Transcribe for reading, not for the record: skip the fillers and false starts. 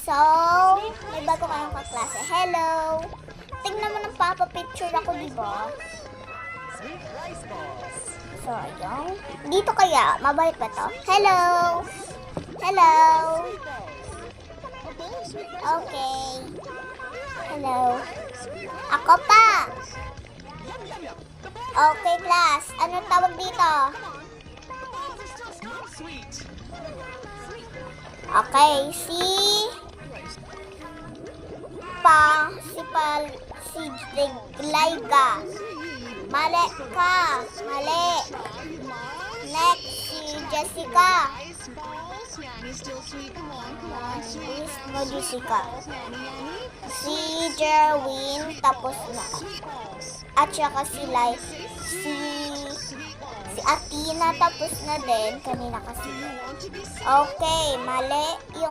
So, may bago kayong kaklase. Hello! Tingnan mo ng papa-picture ako, diba? So, ayun. Dito kaya, mabait ba to? Hello! Hello! Okay. Hello. Ako pa! Okay, class. Ano tawag dito? Okay, si Glyga. Mali ka. Mali. Next, si Jessica. Mo Jessica. Si Jerwin, tapos na. At saka si Athena, tapos na din. Kanina kasi. Okay, mali yung